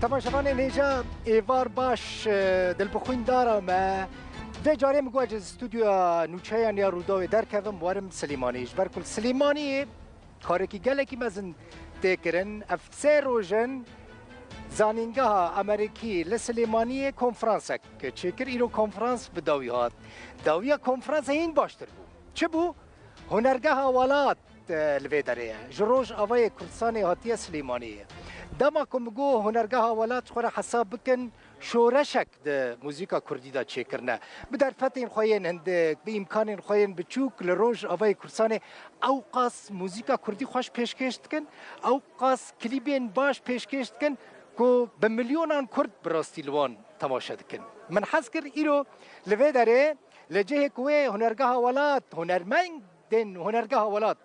تماشاوان نیجا ایوار باش دل بخوین دارم و جاری مگوج استودیو نوچه یا روداوی در کفم وارم سلیمانیش برکل سلیمانی کاری که گله کی مزن تکرن افسر روزن زانینگاه امریکی لسلیمانی کنفرانس که چکر ایرو کنفرانس بداوی هات داویا کنفرانس این باشتر بود چه بو هنرگاه والات الویدره جروج آوای کردستان هاتیه سلیمانیه دما کم گو هنرگاه والات خورا حساب بکن شورشک ده موزیکا کردی دا چه کرنه بدر فتین خوین هندک به امکان خوین بچوک لروج آوای کردستان او قاس موزیکا کردی خوش پیشکشت کن او قاس کلیبین باش پیشکشت کن کو به میلیونان کرد براستی لوان تماشا دکن من حس کر ایرو لویدره لجه کوه هنرگاه والات هنرمند دن هنرگاه والات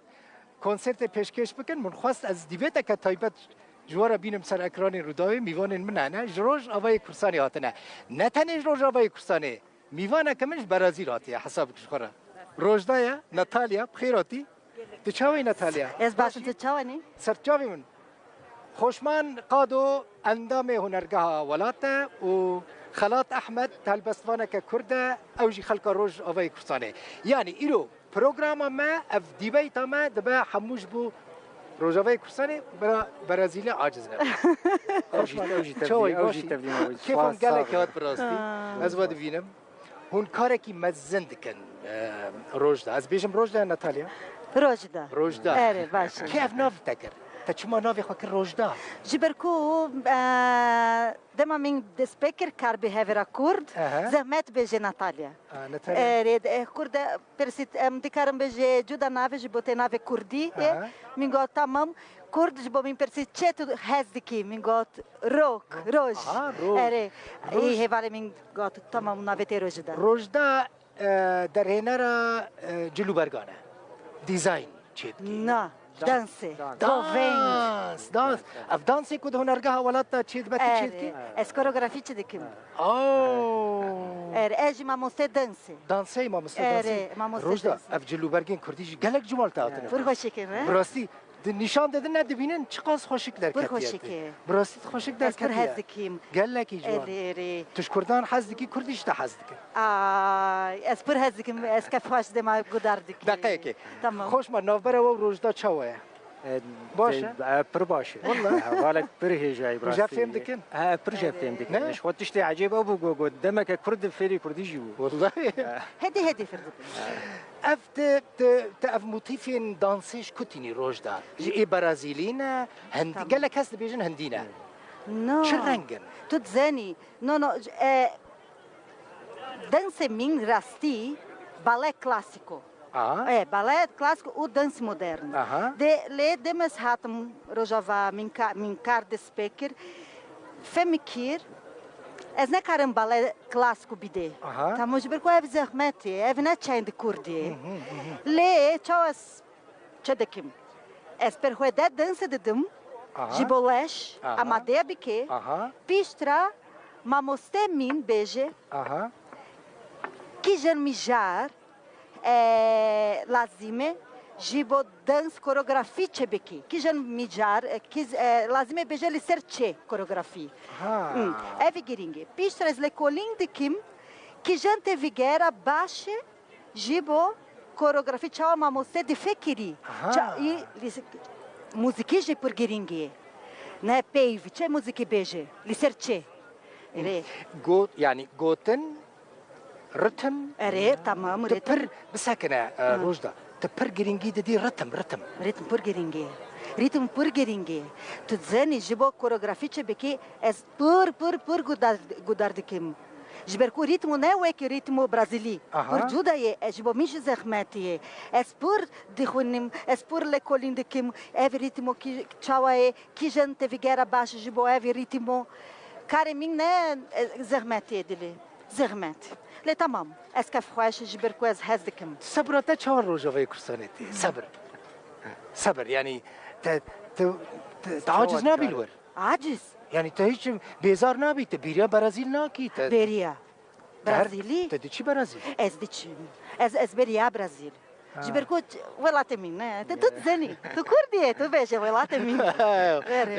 کنسرت پیشکش بکن من خواست از دیویتا که تایبت جوارا بینم سر اکران روداوی میوانن من نه جروج آوای کردستانی هاتنه نه تنه جروج آوای کردستانی میوانه کمش برازیل هاتیه حساب کش خورا روجدایا ناتالیا بخیراتی تچاوی ناتالیا از باش تچاونی سرچاوی من خوشمان قادو اندام هنرگاه ولاته و خلاط احمد هالبستوانه ككرده اوجي خلق روج اوي كرسانه يعني ايرو بروجرام ما اف ديبيت ما دبا حموش بو روجاوي كرسانه برازيلي عاجز اوجي تبديل كيفهم قالك هات براستي از ود فينم هون كاركي مزند كان روجدا از بيجم روجدا ناتاليا روجدا اره باشه كيف نفتكر تشما نافي خاطر روجدا جبركو دما من دسبيكر كار بيهافيرا كورد زهمت بيجي ناتاليا ناتاليا كورد برسيت مدكارم بيجي جودا نافي جبوتي نافي كوردي من قال تمام كورد جبو من برسيت تشيتو هازدكي من قال روك روج اره اي هيفالي من قال تمام نافي روجدا روجدا در هنرا جلو برگانه ديزاين تشيتكي نا دانسي دانس اف دانسي كود هنرگاه ولات تشيت باتي تشيتكي اس كوريوغرافي تشدكم اجي ما موسي دانسي ما موسي روجدا اف جلو برگين كرديش گلك جمال تاعتنا فرخوشيكي براستی نشان دادن ندبینن چقدر خوشک در کتیه خوشکه براستی خوشک در کتیه هزدکیم گلکی جوان توش کردان حزدکی کردیش تا حزدکی از پر هزدکیم از کف خوش دما گداردکی دقیقه خوش ما نوبره و روجدا چوه باشه پر باشه والله والك بره جاي براسي جافيم دكن برجع فيم دكن مش خد تشتي عجيب ابو قدامك كرد فيري كردي جيبو والله هدي فرد افت تاف موتيفين دانسيش كوتيني روجدا اي برازيلينا هندي قال لك هس بيجن هندينا نو شرنجن تتزاني نو دانسي من راستي بالé clássico balé clássico o dança moderno. De demes hatem rojava min kar de speaker femikir ez ne karım balé clássico bide. Tamos bir ko ev zahmeti ev ne çayn de kurdi. Le çawas çedekim. Es per hoede dança dedim. Jibolesh amadea bike. Pistra mamoste min beje. Kijen mijar لازمه جيبو دانس كوريوغرافي تشبكي كي جن ميجار كي لازمه بجلي سيرتشي كوريوغرافي افي جيرينغي بيشترز لكولين دي كيم كي جن تفيغيرا باشه جيبو كوريوغرافي تشاو ما موسى دي فكري اي موسيقي جي بور جيرينغي نا بيفي تشي موسيقي بيجي لي سيرتشي يعني جوتن رتم تمام تبر بسكنة روجدا تبر جرينجي دي رتم رتم برجرينجي تتزاني جيبو كوريوغرافي تشبكي اس بور غودار دكيم جبركو ريتمو ناويك ريتمو برازيلي بور جوداي جيبو مش زخماتي اس بور ديخونم اس بور لكولين دكيم اف ريتمو كي تشاواي كي جنت فيغيرا باش جيبو اف ريتمو كارمين نا زخماتي دلي زغمات لا تمام اسكف خوش جبر كواز هزكم صبر تشهر روجا كرسانتي صبر يعني تعاجز نابي الور عاجز يعني تهيش بيزار نابي تبيريا برازيل ناكي بيريا برازيلي تديشي برازيل از بيريا برازيل جبركوت ولات مين تتزني تو كردي تو بيجي ولات مين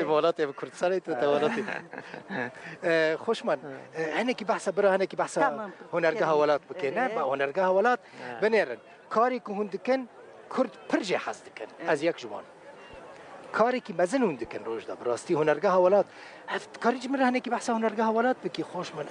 ولات كردستان ولات خوشمن هناكي بحث برا هناكي بحث هنرجها ولات بكينا هنرجها ولات بنيرن كاري كهندكن كرد برجي حزدكن از يك جوان كاري كي مزن هندكن روجدا براستي هنرجها ولات كاري جمر هناكي بحث هنرجها ولات بكي خوشمن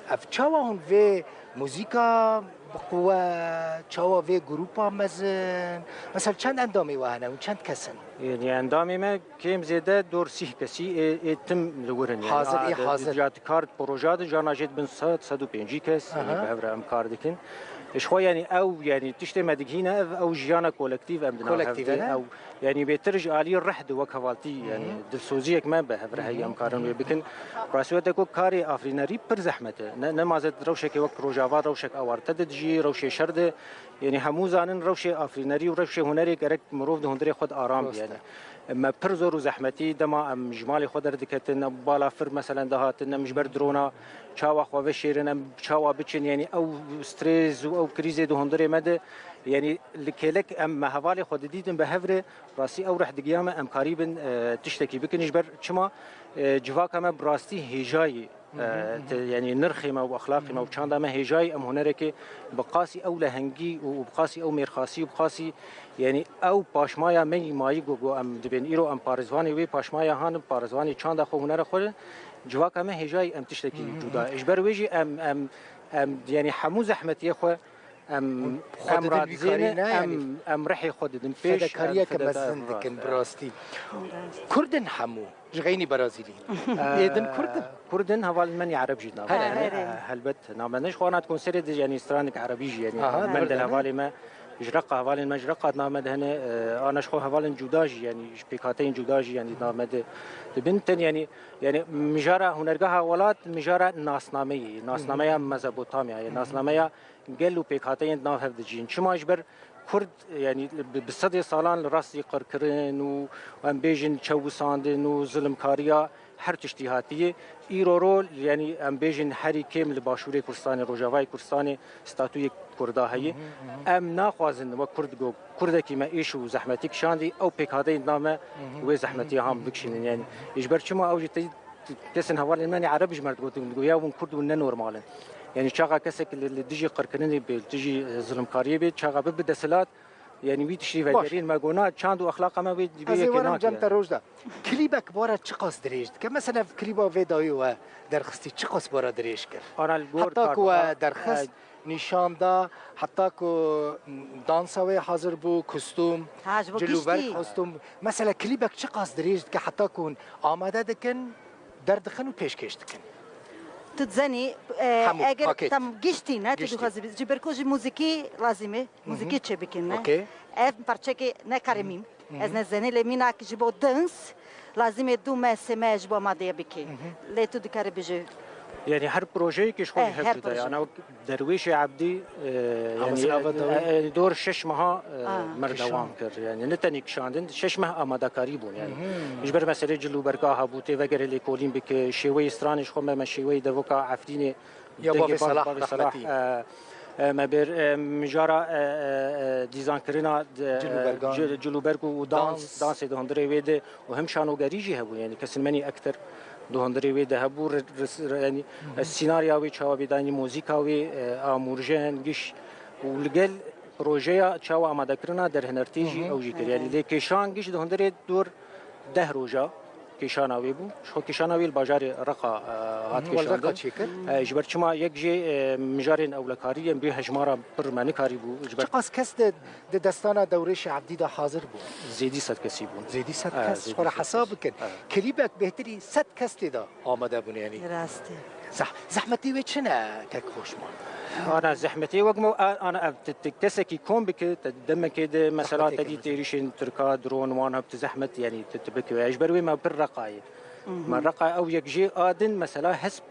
اف تشاوا هون في موسيقى بقوة تشاوا في جروبا مزن مثلا چند اندامي وهنا وچند كسن يعني اندامي ما كيم زيادة دور سيه كسي اتم لورن يعني حاضر حاضر جات كارد بروجات جانا جيت بن صد بينجي كاس يعني بهفر ام كاردكن شخو يعني او يعني تشتي مدقينا او جيانا كولكتيف ام او يعني بيترج علي الرحد وكفالتي يعني دسوزيك ما بهفر هي ام كارن بكن راسوتكو كاري افريناري بر زحمته نمازت روشك وك روجافا روشك اوارت تدجي روشي شرد يعني هموزانن روشي افريناري وروشي هنري كرك مروف ده هندري خد ارام يعني ما برزور وزحمتي دما ام جمالي خدر دكتن بالا فر مثلا دهاتن مش بردرونا چاوا خو شيرن چاوا بچن يعني او ستريس او كريزه ده هندري مد يعني لكلك ام حوالي خود ديدن بهفره راسي او رح دقيامه ام قريبا تشتكي بكنش بر چما جواك ما براستي هجاي يعني نرخي ما واخلاقي ما وشان ما هجاي ام هنرك بقاسي او لهنجي وبقاسي او ميرخاسي وبقاسي يعني او باشمايا مي ماي جو ام دبن ايرو ام بارزواني وي باشمايا هان بارزواني چان خو هنر خو جواك ما هجاي ام تشتكي جودا اجبر ويجي ام يعني حمو زحمتي خو ام رادزينه ام رحي خود دم بيش فدكاريا كمزندكن براستي كردن حمو جغيني برازيلي يدن كردن هوال من عرب جدا هلبت نامنش خوانا تكون سرد يعني استرانك عربي يعني من دل هوالي ما جرقه هوالي ما جرقه نامد هنا انا شخو هوالن جوداجي يعني بيكاتين جوداجي يعني نامد بنتن يعني مجاره هنرجها ولات مجاره ناسنامه مزبوطاميا يعني ناسنامه قالوا بيكاتين ناف هفدجين شما اجبر كرد يعني بالصدي صالان راسي قركرن وام بيجن تشوساندن وظلم كاريا هر تشتيهاتيه ايرورول يعني ام بيجن هري كامل باشوري كردستان روجاواي كردستان ستاتوي كردا هي ام ناخوازن وكرد جو كردكي ما ايشو زحمتك شاندي او بيكاتين نامه وزحمتي هم بكشن يعني اجبر شما او جتي كسن هوال الماني عربي جمرت قلتوا يا ون كرد ون نورمالن يعني شغا كسك اللي تجي قركنني بتجي ظلم كاريه بيت شغا ببدا سلات يعني وي تشري فدرين ماغونا چاندو اخلاق ما بي كنا جنت روجدا كليبك بورا چقاس دريجت كمثلا في كليبا فيدايو درخستي چقاس بورا دريج كر انا الجور حتى كو درخست نشاندا حتى كو دانساوي حاضر بو كوستوم جلوبرك كوستوم مثلا كليبك چقاس دريجت كحتى كون آماده دكن دردخن و پیشکش دکن تتزني اگر تم گشتی نه تو خازی جبرکوج موسیقی لازمه موسیقی چه بکنه اف پارچه نکارمیم از نزنی لمینا که جبو دانس لازمه دو مسمه جبو ماده بکی لیتو دکار بجه يعني هر بروجي كيش خوش هبدا انا درويش عبدي يعني دور شش مها مردوام كر يعني نتنيك شاندن شش مها اماده قريبون يعني يجبر مساله جلو بركاها بوتي وغير لي كولين بك شوي استرانش خو ما شوي دوكا عفريني يا بابا صلاح ما بير مجارا ديزاين كرينا جلو بركو ودانس دهندري ويد وهم شانو غريجي هبو يعني كسلماني اكثر دهندري وي دهبور يعني السيناريو وي تشاو بيداني موسيقى وي امورجن گش ولقل بروجيا تشاو اماده كرنا در هنرتيجي او جيكر يعني ليكيشان گش دهندري دور 10 روجا كيشاناوي بو شو كيشاناوي الباجاري رقا هات كيشان جبر چما يك جي مجارين اولكاري بي هجمارا برماني كاري بو جبر قاس كست دستانا دوريش عبدي دا حاضر بو زيدي 100 كسي بو زيدي 100 كس ولا حسابك كليبك بهتري 100 كس دا آماده بون يعني راستي صح زحمتي وچنا كك خوشمان انا زحمتي وقمو انا تكسكي كوم بك تدم كده مثلا تدي تيريشن تركا درون وانا بتزحمت يعني تتبك اجبر ما بالرقاي ما الرقاي او يكجي ادن مثلا حسب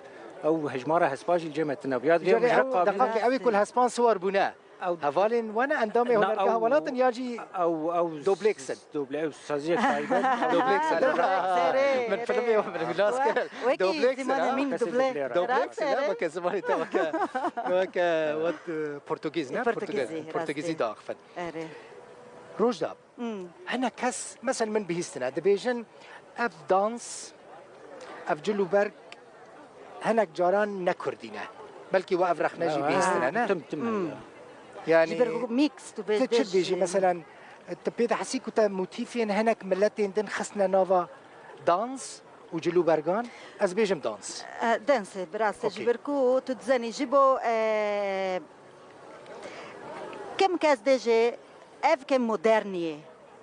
او هجماره حسباجي الجمعه النبيات دقائق قوي كل هسبان صور بناء هفالين وانا اندامي هنرجع ولاتن ياجي او دوبلكسن دوبلكس سازيك تايبن دوبلكسن من فيلم يوم من بلاس دوبلكسن دوبلكسن لا كزماني توكا وات برتغيز نا برتغيزي داخفن روجداب هنا كاس مثلا من بهيستنا دبيجن اف دانس اف جلوبرg هناك جاران نكردينا بلكي وقف رخناجي بهيستنا تم يعني ميكس تشد بيجي مثلا تبيت حسيك وتا موتيفين هناك ملتين دن خسنا نوفا دانس وجلو برغان از بيجم دانس دانس براس جبركو تتزني جيبو كم كاس ديجي اف كم مودرنيه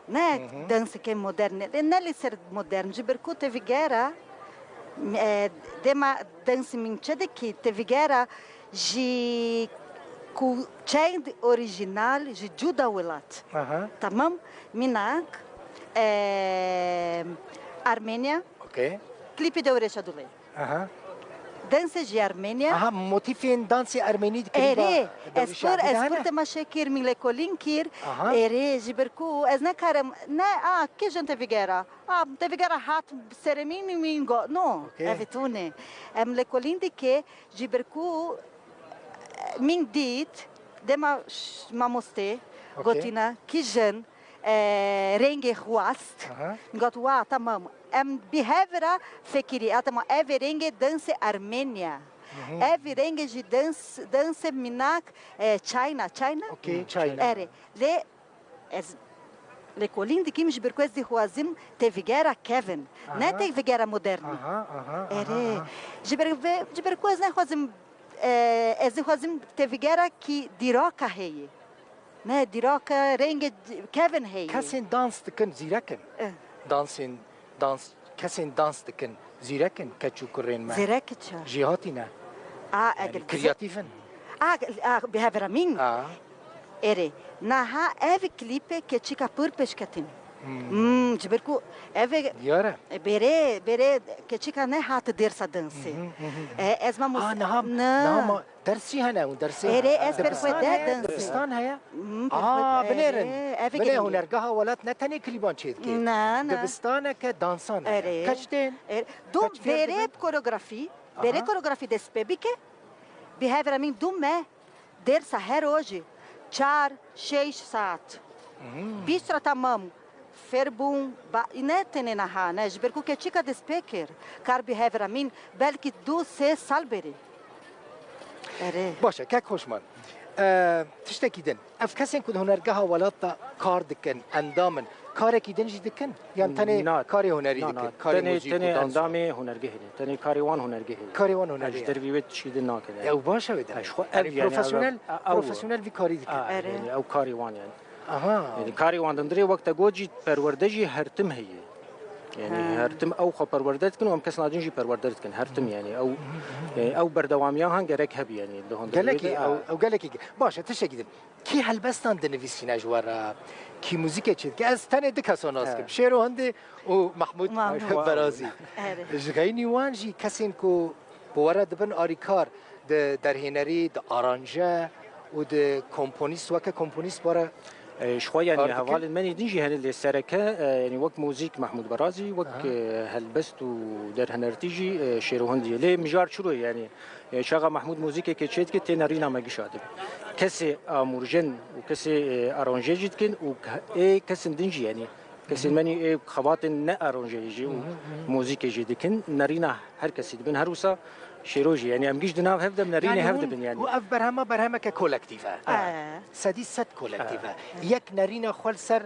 ناك دانس كم مودرن لان اللي صار مودرن جبركو تفيغيرا ديما دانس من تشدكي تفيغيرا جي كو تشايند اوريجينال جي جودا ولات تمام مناك ارمينيا اوكي كليبي دوريشا دولي دانس جي ارمينيا موتيفين دانسي ارميني اري اسبور مشاكير من لكولينكير اري جبركو ازنا كارم نا كي جنت فيغيرا تفيغيرا هات سيرميني مينغو نو افيتوني ام لكولين دي كي جبركو من ديت دما ما موستي غوتينا كيجن رينجي خواست غوت وا تمام ام بيهافرا فكري اتما افي رينجي دانس ارمينيا افي رينجي جي دانس مناك تشاينا اوكي تشاينا اري لي le colinde que me berquês de Roazim te vigera Kevin, não te vigera moderno. De berquês né Roazim de Roazim te vigera que diroca rei, né diroca renge Kevin rei. Kasin dans de kan ziraken. Dans kasin dans de kan ziraken kachukuren ma. Zirakcha. Jihatina. Kreativen. Behavera min. Ere. Naha eve clipe que tica por pescatin. Tiberku eve Yara. Bere que tica ne hat dersa danse. Esma mus. نعم درسي هنا ودرسي. ere esper fede danse. دبستان هيا. بنيرن هنرجعها ولات نتني كليبان شيد كي. دبستان كدانسان. كشتين. دوم bere coreografia desse bebê behavior min dume dersa her hoje. 4-6 ساعات بيشرا تمام فربون إنتني نها نج بركو كتشيكا دسبيكر كاربي هافرا مين بلكي دو سي سالبري باشا كاك خوشمان تشتكي دن اف كاسين كود هنرجعها ولاتا كار دكن اندامن كاركي دنجي دكن يعني تاني كاري هنري دكن كاري موزيك اندامي هنرجه تاني كاري وان هنرجه دربي ويت شيد ناكده او باشا بده بروفيشنال في كاري دكن يعني او كاري وان يعني يعني كاري وان دندري وقت جوجي پروردجي هرتم هي يعني هرتم او خو پروردت كن وام كسنا دنجي پروردت كن هرتم يعني او بردواميان هان گرك هب يعني لهون گلكي او گلكي باشا تشكيد كي هلبستان دنفيسينا جوارا كي موزيكا تشد كي از تاني دكاسوناس كم شيرو هندي ومحمود برازي جغيني وانجي كاسين كو بورا دبن اريكار در هنري د ارانجا و د كومبونيست وكا كومبونيست بورا شويه يعني هوال مني دنجي هن السركه يعني وقت موزيك محمود برازي وقت هلبست ودر هنرتيجي شيرو هندي ليه مجار شروع يعني شغا محمود موزيك كيتشيت كي تنارينا ما جشادب كسي امورجن وكسي ارانجي جدكن و كسن دنجي يعني كسن مني خباطن نا ارانجي يجي موزيك جدكن نارينا هر كسي بن هروسا شيروجي يعني ام جيش دناف هفدا مناريني هفدا بن يعني وقف برهمه ككولكتيفا ساديست كولكتيفا يك نارينا خلسر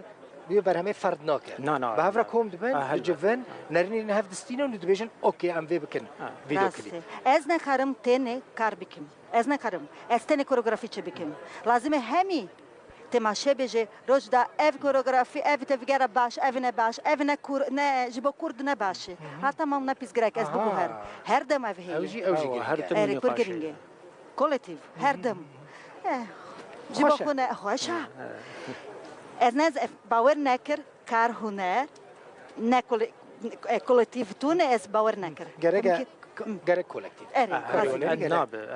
بيو برهمه فردناك بهفرا كوم دبن جفن ناريني هفدا ستينو ندبيجن اوكي ام في بكن فيديو كليب ازنا كارم تنه كاربكم ازنا كارم استني كوريوغرافي بكم لازم همي تماشى بيجي رجدا اف كوريوغرافي اف تفجر باش افنا كور نا جيبو كورد نباش حتى ما نبيس غراك اس بوهر هردم اف هي اوجي هردم كورجرينج كولكتيف هردم جيبو هنا خوشا ازناز باور نكر كار هنا ناكل كولكتيف تون اس باور نكر غير كولكتيف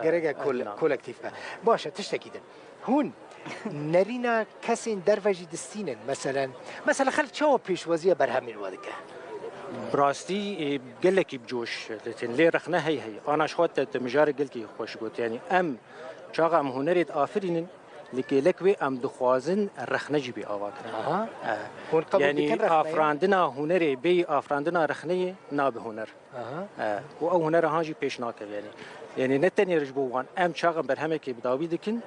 غير كولكتيف باشا تشتكي هون نرينا كسين دروجي دستينن مثلا خلت شو بيش وزيه برهم الوادكه براستي قال لك بجوش لكن ليه رخنا هي انا شوت تمجار قلت خوش قلت يعني ام شاغا ام هنريت افرين لكي لكوي ام دخوازن الرخنه جبي اواكر يعني افراندنا هنري بي افراندنا رخنيه ناب هنر او هنر هاجي بيش ناكر يعني نتني رجبوان ام شاغا برهمك بداوي دكن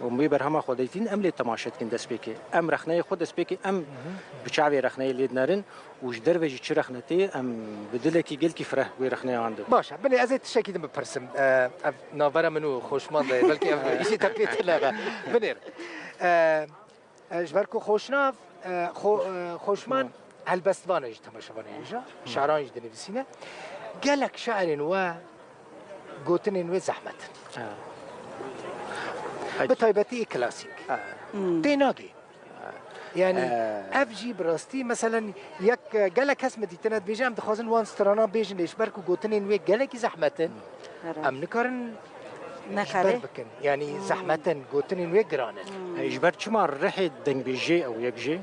ومي برهما خوديتين ام لي تماشت كن دسبيكي ام رخنه خود دسبيكي ام بچاوي رخنه ليد نارن وش دروجي چ رخنتي ام بدلكي قلكي فرح وي رخنه عنده باشه بني ازيت شكي دم برسم نافرا منو خوشمند بلكي ايشي تبيت لا بنير جبركو خوشناف خوشمان هالبستوانه تماشوانه ايجا شعرانج دنفسينه قالك شعر و قوتن و زحمت بتايبتي كلاسيك تيناغي يعني افجي براستي مثلا يك قالك اسم ديتنات بيجام دخازن وان سترانا بيجن ليش بركو قوتنين ويك قالك زحمتن ام نكرن نكره يعني زحمتن قوتنين ويك جرانن اجبر شمار رحي دنج بيجي او يكجي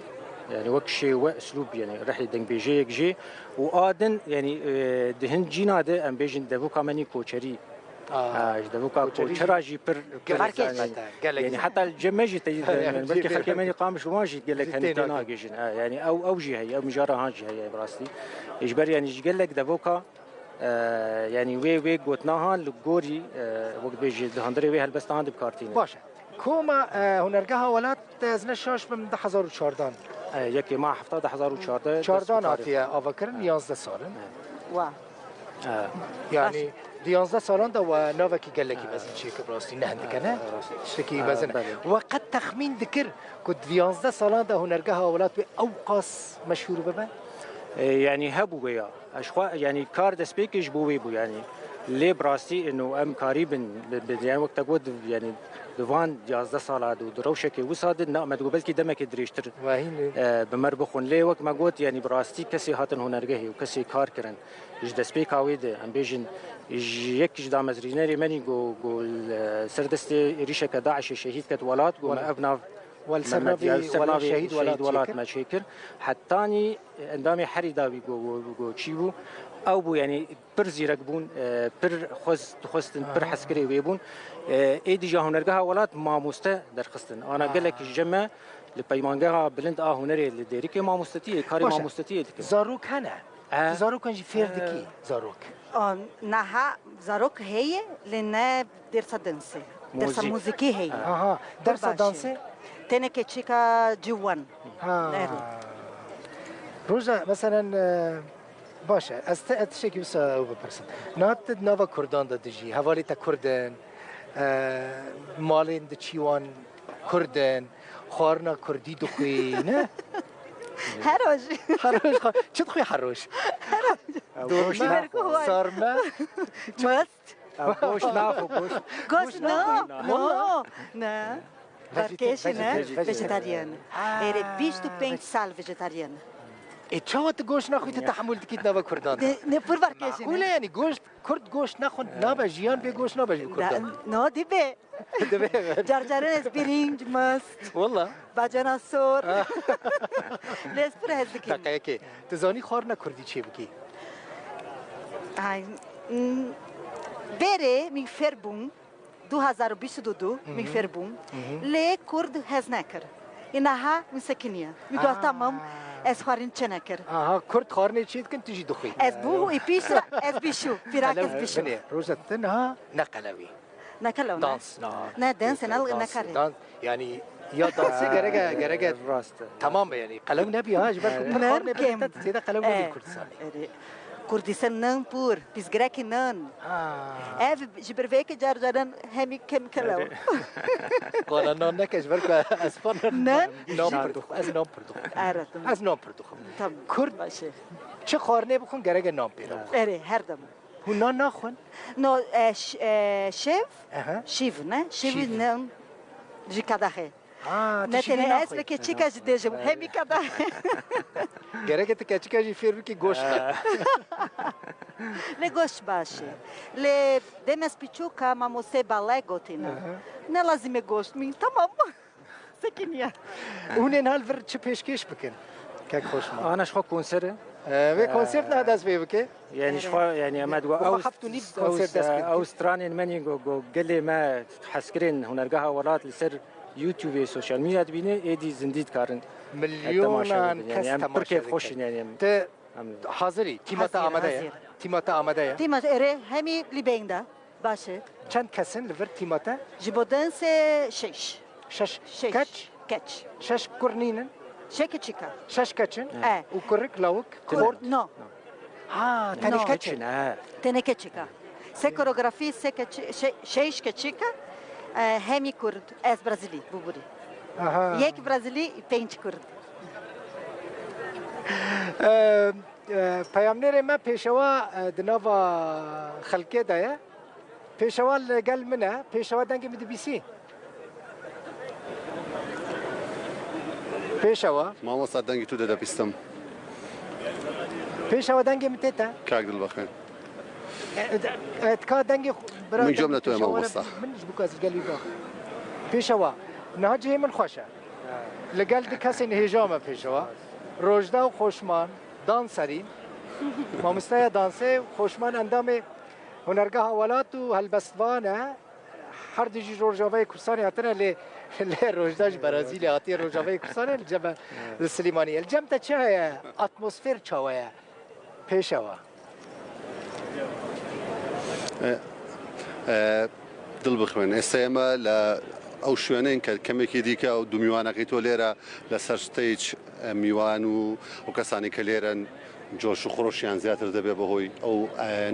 يعني وكشي واسلوب يعني رحي دنج بيجي يكجي وادن يعني دهن جينا ده ام بيجن دبو كامني كوتشري دبوكا كوتشرا جي بر يعني حتى الجماجي تجد بلكي خلكي ماني قامش وماجي قال لك هنتنا جيجن يعني او جي هي او مجاره هاجي هي براستي اجبر يعني قال لك دبوكا يعني وي قوتناها لغوري وقت بيجي دهندري وي هلبست عند بكارتين باشا كوما هنرجعها ولات زنشاش من 1014 يكي ما حفظ 1014 عطيه افكرن 11 سالن واو يعني 11 سالان ده ونوفكي قال لك بزن شيء براستي نهندي كنا شكي بزن وقد تخمين ذكر كنت 11 سالان ده هنرجعها ولات بأوقاس مشهور ببا يعني هبوا ويا اشخاص يعني كارد سبيكش بو يعني ليه براستي انه ام قريبا يعني وقت قد يعني دوان 11 سالات ودروشك وصاد نعم قبلك دمك دريشتر بمربخون ليه وقت ما قلت يعني براستي كسي هاتن هنرجعه وكسي كار كرن جد سبيك هاويد ام بيجن يك جدا مزرينري ماني جو سردستي ريشه كداعش شهيد كتولات جو ابنا والسرنابي ولا شهيد ولات ما شيكر حتاني اندامي حري داوي جو تشيبو او بو يعني بر زيركبون بر خستن بر حسكري ويبون اي ديجا هنرجها ولات ما مسته در خستن انا قال لك الجمع لبيمانجها بلند هنري لديريكي ما مستتي كاري ما مستتي زاروك هنا زاروك انجي فيردكي زاروك نها زاروك هي لنا درس دانسي درس موسيقي هي درس دانسي تنك تشيكا جوان روجا مثلا باشا استشكي بس اوبر برسن نات نوفا كردان دا دجي حوالي تا كردن مالين دچيوان كردن خارنا كردي دخوي نه هروش چه دخوي هروش دوش سارما مست گوش ناخو گوش نه Perché vegetariana. Era visto pensar vegetariana. اتشوت گوش نخوی تحمل دکیت نبا کردان. نه پر برکشی. کوله یعنی گوش کرد گوش نخون نبا جیان به گوش نبا جی کردان. نه دیبه. جرجرن اسپرینج ماست. والله. باجنا سور. لیس پر هست دکی. دقیقه. تزانی خار نکردی چی بکی؟ بره می فربون 2022 می فربون لی کرد هزنکر. اینها مسکنیه. می دو تمام از خارن چنکر. کرد خارنی چید کن تیجی دخی. از بو ایپیش از بیشو پیراک از بیشو. روزت تنها نقلوی. نقلو نه. دانس نه دانس نکاری. دانس یعنی یا دانسی گرگه راست. تمام یعنی قلم نبی هاج بر خارنی بیت زیاد قلم نبی کردستانی. کردستان نان پور پیشگرک نان. اف جبرفیک جرجرن همی کم کلو. قالا نان نکش برکو اسفان نان پردوخ از نام پردوخ. آرتم. از نام پردوخ. تام کرد باشه. چه خارنی بکن گرگه نام پیدا. هر دم. هون نان نخون؟ نو شیف نه شیف نان جیکاده. نه تنها اسم که چی کاش دیجم همی کاده. گرگه تو کچی کاجی فیر کی گوش نه. ل گوش باشه. ل دمس پیچوکا ماموسه بالای گوتینا. نه لازمه گوش می تمام. سكينيا ونين هالفر تش بيشكيش بكن كاك خوش ما انا شخو كونسر في كونسرت نهداز بيه بكي يعني شخو يعني ما دوا اوسترانيا مني جو قال لي ما حسكرين هنرجعها ولات لسر يوتيوب سوشيال ميديا تبيني ايدي زنديد كارن مليون يعني بركي خوش يعني ت حاضري تيماتا آماده تيماتا آماده تيماتا اره همي لبینده باشه چند کسن لور تیماتا جبودنس شش كاتش كاتش شش كورنينن شكتشيكا شش كاتشن وكورك لاوك كورد نو تاني كاتشن تنكتشيكا سكوروغرافي شيش كاتشيكا همي كورد از برازيلي بوبوري يك برازيلي بينج كورد پیامنر ما پیشوا دنوا خلقه دایا پیشوا لگل منه پیشوا دنگ مدبیسی پیشوا ما وصل دنگی تو داده بیستم پیشوا دنگ متتا کاغ دل بخیر اتکا دنگ برای من جمله تو ما وصل من جبوك از قلبي باخ پیشوا نهاجه من خوشه لگل دکسی نهجامه پیشوا روجدا و خوشمان دانسرین مامستای دانسه خوشمان اندام هنرگاه اولات و هلبستوانه هر دیجی روجاوی کورسانی هاتنه لی روجداش برازیلی هاتی روجاوی کورسانی الجبه السلیمانی الجم تا چه هیا اتمسفر چاویا پیشوا دل بخوین استیما ل او شوێنین کە کەمێکی دیکە و دومیوانەکەی تۆ لێرە لەسەر ستەیج میوان و کەسانی کە لێرەن جۆش و خۆشیان زیاتر دەبێت بەهۆی ئەو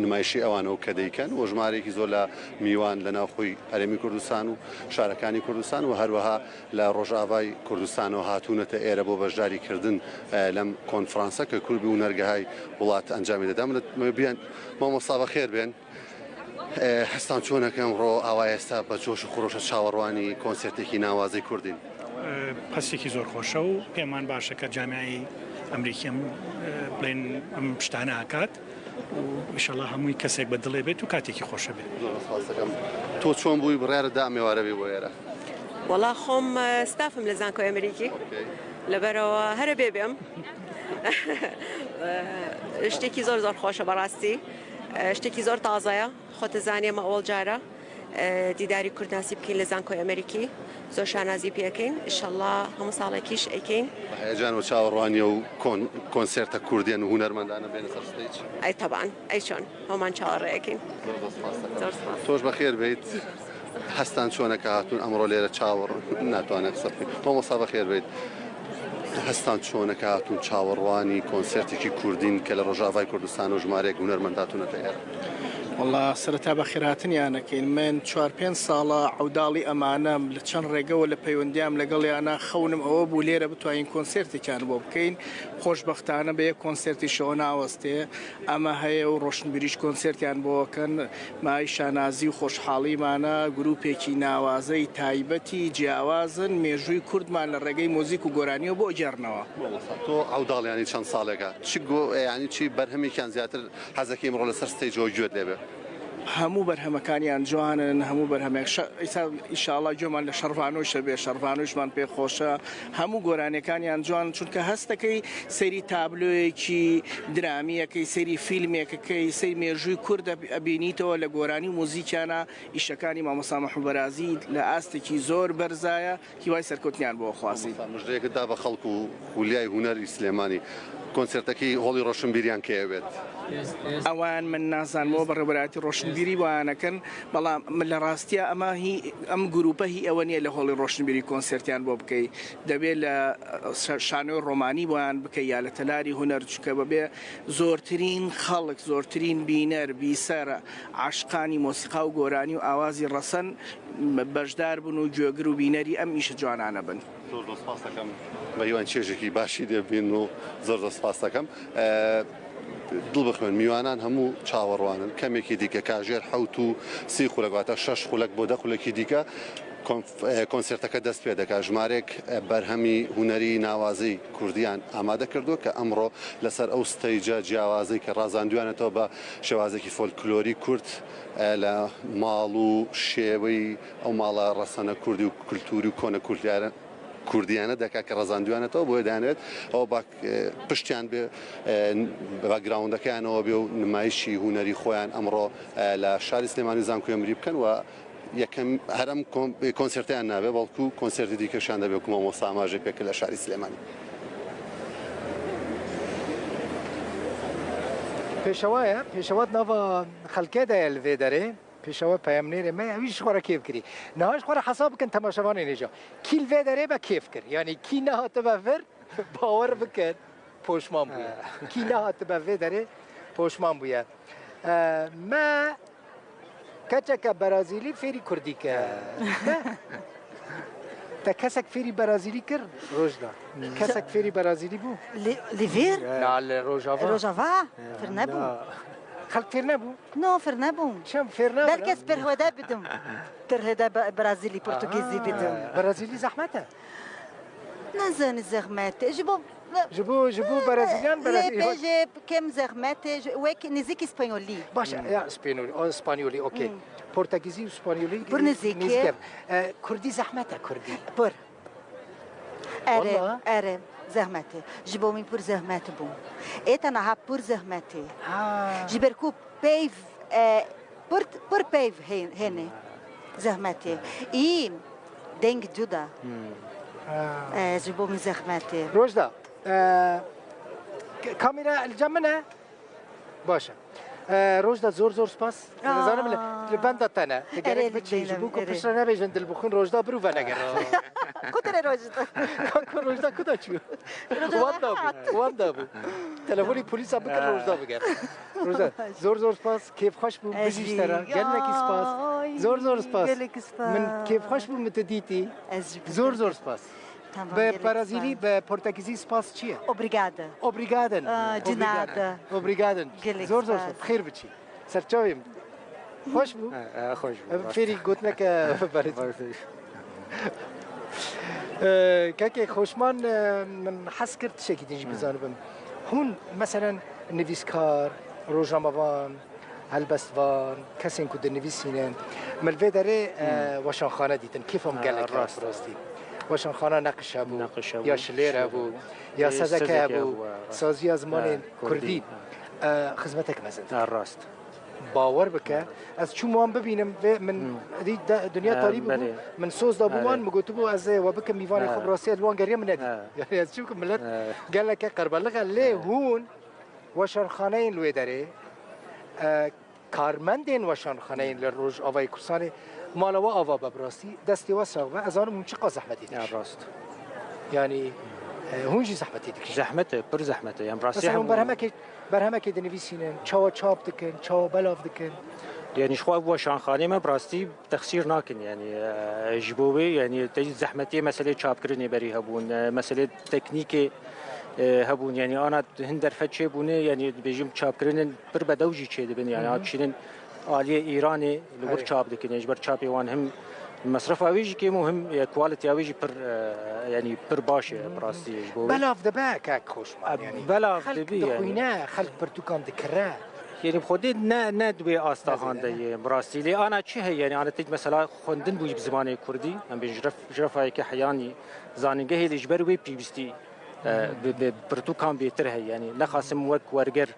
نمایشی ئەوانەوە کە دەیکەن و ژمارێکی زۆر لە میوان لە ناوخۆی هەرێمی کوردستان و شارەکانی کوردستان و هەروەها لە ڕۆژاوای کوردستانەوە هاتوونەتە ئێرە بۆ بەشداریکردن لەم کۆنفرانسە کە کوربی و نەرگەهای وڵات ئەنجامی دەدەم بیان مامۆستا بەخێر بێن هەستان چۆنەکەم ڕۆ ئاوای ئێستا بە جۆش و خۆشە چاوەڕوانی کۆنسرتێکی ناوازەی کوردین پەسێکی زۆر خۆشە و پێمان باشە کە جامیایی ئەمریکیم بڵێن ئەم پشتانە ئاکات و ئینشەڵڵا هەمووی کەسێک بە دڵێ بێت و کاتێکی خۆشە بێت تۆ چۆن بووی بڕیارەدا ئەمێوارەبی بۆ ئێرە وەڵا خۆم ستافم لە زانکۆی ئەمریکی لەبەرەوە هەرە بێ بێم شتێکی زۆر زۆر خۆشە بەڕاستی شتێکی زۆر تازایە خۆتە زانێمە ئەوڵ جارە دیداری کوردناسی بکەین لە زانکۆی ئەمریکی زۆر شانازی پێکەین ئینشەڵڵا هەموو ساڵێکیش ئەیکەین هەیەجان و چاوەڕوانیە و کۆنسێرتە کوردیان و هونەرمەندانە بێنە سەر ستەیج ئەی تەبان ئەی چۆن هەمان چاوەڕێیەکەین تۆش بەخێر بیت هەستان چۆنەکە هاتوون ئەمڕۆ لێرە چاوەڕ ناتوانێت قسە بکەین مامۆستا بەخێر بیت هەستان چۆنەکە هاتوون چاوەڕوانی کۆنسرتێکی کوردین کە لە ڕۆژاوای کوردستان و ژمارەیەک هونەرمەنداتونەتە ئێرە والله سرەتا بە خێراتنیانەکەین من 4-5 ساڵە عەوداڵی ئەمانەم لە چەند ڕێگەوە لە پەیوەندیام لەگەڵیانە خەونم ئەوە بوو لێرە بتوانین کۆنسرتێکیان بۆ بکەین خۆشبەختانە بە یەک کۆنسرتی شەوە ناوەستێ ئەمە هەیە و ڕۆشنبیریش کۆنسرتیان بۆکەن مای شانازی و خۆشحاڵیمانە گروپێکی ناوازەی تایبەتی جیاوازن مێژووی کوردمان لە ڕێگەی مۆزیک و گۆرانیەوە بۆ جێڕنەوە تۆ عەوداڵیانی چەند ساڵێکە ینی چی بەرهەمێکیان زیاتر حەزەکەی ئەمڕۆ لەسەر ستەیجەوە گوێت لێ بێ هەموو بەرهەمەکانیان جوانن هەموو بەرهەمێک ئیشاڵا گوێمان لە شەڕڤانۆشە بێ شەڕڤانۆشمان پێ خۆشە هەموو گۆرانەکانیان جوان چونکە هەستەکەی سەیری تابلۆیەکی درامایەکەی سەیری فیلمێکەکەی سەی مێژووی کوردە ئەبینیتەوە لە گۆرانی موزیکیانە ئیشەکانی مامۆستا مەحموود بەرازی لە ئاستێکی زۆر بەرزایە هیوای سەرکەوتنیان بۆ خوازی مژدەیەکتدا بە خەڵکو و خولیای هونەری سلێمانی کۆنسرتەکەی هۆڵی ڕۆشنبیریان کەوێت ئەوان من نازانمەوە بەڕێبەراتی ڕۆشنبیری وانەکەن بەڵام لە ڕاستیە ئەمە ئەم گروپە هی ئەوە نییە لە هۆڵی ڕۆشنبیری کۆنسرتیان بۆ بکەیت دەبێت لە شانۆی ڕۆمانی بۆیان بکەی یا لە تەلاری هونەر چکە بەبێ زۆرترین خەڵک زۆرترین بینەر بیسەرە عاشقانی مۆسیقا و گۆرانی و ئاوازی ڕەسەن بەشدار بن و گوێگر و بینەری ئەم ئیشە جوانانە بن زۆر دەسپاس دەکەم بە هیوان چێژێکی باشی دەبین و زۆر دەسپاس دەکەم دڵ بخوێن میوانان هەموو چاوەڕوانن کەمێکی دیکە کاژێر حەوت و 30 خولەک 6 خولەک بۆ 10 خولەکی دیکە کۆنسرتەکە دەست پێ دەکات ژمارێک بەرهەمی هونەری ناوازەی کوردیان ئامادە کردووە کە ئەمڕۆ لەسەر ئەو ستەیجە جیاوازەی کە ڕازاندویانێتەوە بە شێوازێکی فۆلکلۆری کورد لە ماڵ و شێوەی ئەو ماڵە ڕەسەنە کوردی و کولتوری و کۆنە کوردیارە کوردیانە دەکات کە ڕزاندویانێتەوە بۆ دانێت ئەو پشتیان بێ باگراوندەکەیانەوە بێ و نمایشی هوەری خۆیان ئەمڕۆ لە شاری سلێمانی زانکۆی ئەمری بکەن و یەکەم هەرم کۆنسرتیان نابێ بەڵکو کۆنسرتی دیکەشان دەبێت و مامۆستا ئاماژەی پێکرد لە شاری سلێمانی. پێشەوات ناوە خەڵکێدایە لەوێ دەرێ پێشەوە پەیامنێرێ مە ئەویش خۆرە کێف کردی ناهاش خۆرە حەساب بکەن تەماشەوانی نێجا کی لەوێ دەرێ بە کێف کرد یعنی کی نەهاتە بەڤر باوەڕ بکەن پۆشمان بووە کی نەهاتە بەڤێ دەرێ پۆشمان بووە مە کەچێکە بەرازیلی فێری کوردی کە تا کەسێک فێری بەرازیلی کرد ڕۆژدا کەسێک فێری بەرازیلی بوو لێڤێر لە ڕۆژاوا فێر نەبوو خەڵک فێر نەبوو نۆ فێر نەبووم چەم فێر نەبوو بەلکەس پێرهێدا بدم پێرهێدا بەرازیلی پورتوگیزی بدم بەرازیلی زەحمەتە نازانم زەحمەتە ji bo Brezilyan pêjê kem zexmetê wek nêzik İspanyolî. Baş ya İspanyolî okey. Portekîzî û İspanyolî pir nêzik e. Kurdî zehmet e Kurdî. Pir. Ere zehmet e. Ji bo min pir zehmet bû. Êta niha pir zehmet e. Ji ber ku peyv pir peyv hene zehmet e. Î deng cuda. Ji bo min zehmet e. Rojda کامیرا الجمنه باشه روزدا زور سپاس نظرم لبند تنه تگرک بچی جبو کو پشت نبیجن دل بخون روزدا برو و نگر کدر روزدا کدا چو واندا بو تلفنی پلیس هم بکن روزدا بگر روزدا زور سپاس کیف خوش بو بجیشتره گلکی سپاس زور سپاس من کیف خوش بو متدیتی زور سپاس به برازیلی به پرتغیزی سپاس چیه؟ اوبریگادن اوبریگادن زور خیر بچی سرچاویم خوش بو؟ خوش بو فیری گوتنه که برازیلی که خوشمان من حس کرد شکی دیج بزنم هون مثلا نویسکار روزنامه‌وان هلبستوان کسی که در نویسینن ملوی داره واشانخانه دیدن کیفم گلک راستی واشانخانه نقشه بود یا شلیر بود یا سزکه بود سازی از زمان کردی خدمتک مزند راست باور بکه از چون موان ببینم من دنیا تاریب بود من سوز دابوان مگوتو بو از و بکم میوان خب راستی الوان گریه من ندی یعنی از چون که ملت گله که قربالغه لی هون واشانخانه این لوی داره کارمندین واشانخانه این لروج آوای کسانی مالوا آوا ببراستی دستی و ساقه از آن منچقا زحمتی دیش راست یعنی هونجی زحمتی دیش زحمته پر زحمته یعنی راستی هم برهمه که دنویسینن چاپ دکن چاو بلاف دکن يعني شخوا واشانخانه ما براستي تخسير ناكن يعني جبوي يعني تجي زحمتي مساله چاپ كرني بري هبون مساله تكنيكي هبون يعني انا هندر فتشي بونه يعني بيجم چاپ كرنن بر بدوجي چه دبن يعني هاتشين عالیه ایرانی لور چاپ دکنه اجبار چاپی وان هم مصرف آویجی که مهم کوالتی آویجی پر یعنی پر باشه براستی بلاف دبا که خوش یعنی بلاف دبی خوینه خلق پرتوکان دکره یعنی خودی نه دوی آستاهان ده براستی لی آن چه هی یعنی آن تیج مثلا خوندن بوی بزمان کردی هم به جرفای که حیانی زانگهی اجبار وی پیوستی به پرتوکان بیتر هی یعنی نخواستم وک ورگر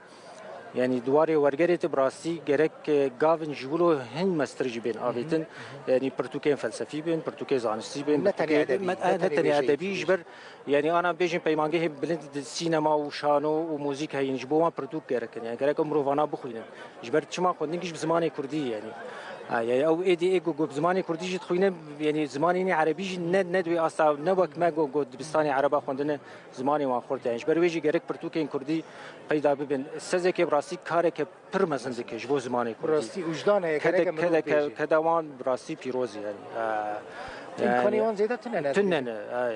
يعني دواري ورقريت براسي جرك جافن جولو هن مسترج بين آبيتن يعني برتوكين فلسفي بين برتوكين زانستي بين نتني أدبي جبر يعني أنا بيجي بيمانجه بلند السينما وشانو وموسيقى هي نجبوها برتوك جرك يعني جرك أمره فانا بخوينا جبر تشما خدنيش بزماني كردي يعني او ايدي ايجو بزماني كردي جت خوينا يعني زماني عربي ندوي اصلا نبك ما جو دبستاني عربه خوندنه زماني ما خورت يعني جبر ويجي جرك برتوكين كردي پیدا ببین سزک براستی کاری که پر مزنده که جبو زمانی کردی براستی وجدانه کده وان براستی پیروزی یعنی امکانی وان زیاده تنن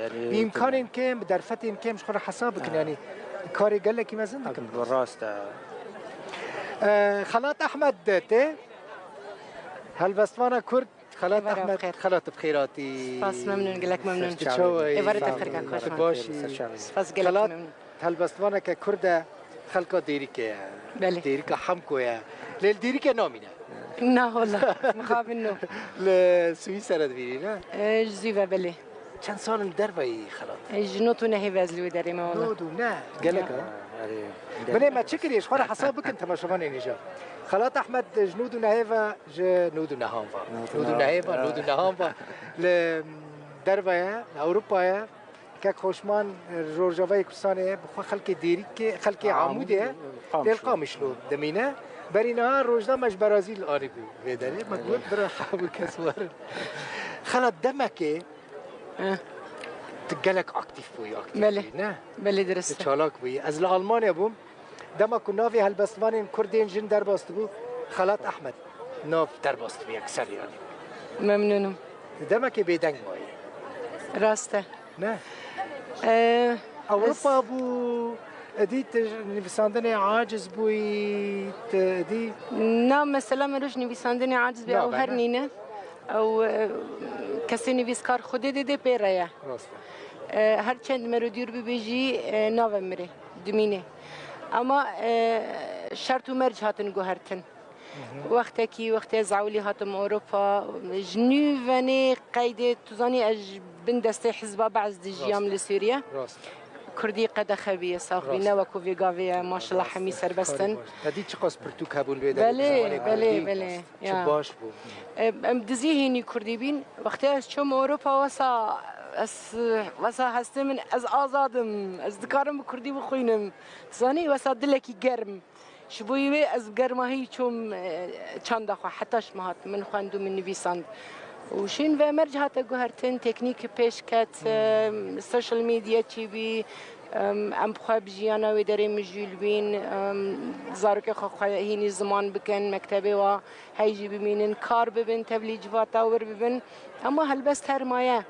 یعنی امکانی که در فتح امکان مش خور حساب کن یعنی کاری گله کی مزنده کن راست خلات احمد ته هلبستوانه کرد خلات احمد خلات بخيراتي بس ممنون لك ممنون ابرت بخير كان خوش باشي بس خلات هلبستوانه ككرده خلقه ديريكه بله ديريكه حمكو يا ليل ديريكه نومينا لا والله مخاف انه لسويسرا تبيني لا جزيفه بله چند سال دربایی خلاص جنوتو نهی وزلوی داریم والله نودو نه قالك بني ما تشكريش خورا حساب بك انت ما شوفاني نيجا خلاط احمد جنود نهيفا جنود نهانفا جنود نهيفا جنود نهانفا لدربايا اوروبايا كاك خوشمان روجافاي كرسانه بخو خلق ديريك خلق عموده للقام شلو دمينه برينا روجدا مش برازيل اريبي بدري مقبول برا حاب كسوار خلاط دمك تقلك اكتيف بوي اكتيف بله بله درست چالاک بوی از المانیا بوم دما کو ناوی هلبستوانین کردین جن در باست بو خلاط احمد ناف در باست بی اکثر یعنی ممنونم دما که بیدنگ مایی راسته نه اوروبا بو اديت نفساندن عاجز بوي دي نه مثلا مروش نویساندن عاجز بی او هر نینه او کسی نویسکار خودی دیده پیره راسته هر چند مرو دیر ببیجی ناو مره دمینه اما شرط و مرج هاتن گوهرتن وقتی زعولی هاتم اوروپا جنوبنی قید توزانی اج بن دسته حزب بعض دجیام لسوریا کردی قد خبیه ساخبی نوکو ویگاوی ماشالله همی سربستن هدی چه قاس پرتو کابون بیده بله چه باش بو ام دزی هینی کردی بین وقتی از چم اوروپا واسا هستم من از آزادم از دکارم بکردی بخوینم زانی واسا دلکی گرم شبویی از گرماهی چوم چند دخوا حتاش مهات من خواندو من نویساند وشين و مرجعات جوهرتن تكنيك بيشكات السوشيال ميديا تي بي ام بخوا بجيانا وداري مجول بين زارك خو هيني زمان بكن مكتبه و هيجي بمينن كار ببن تبليج فاتاور ببن اما هلبست هرمايه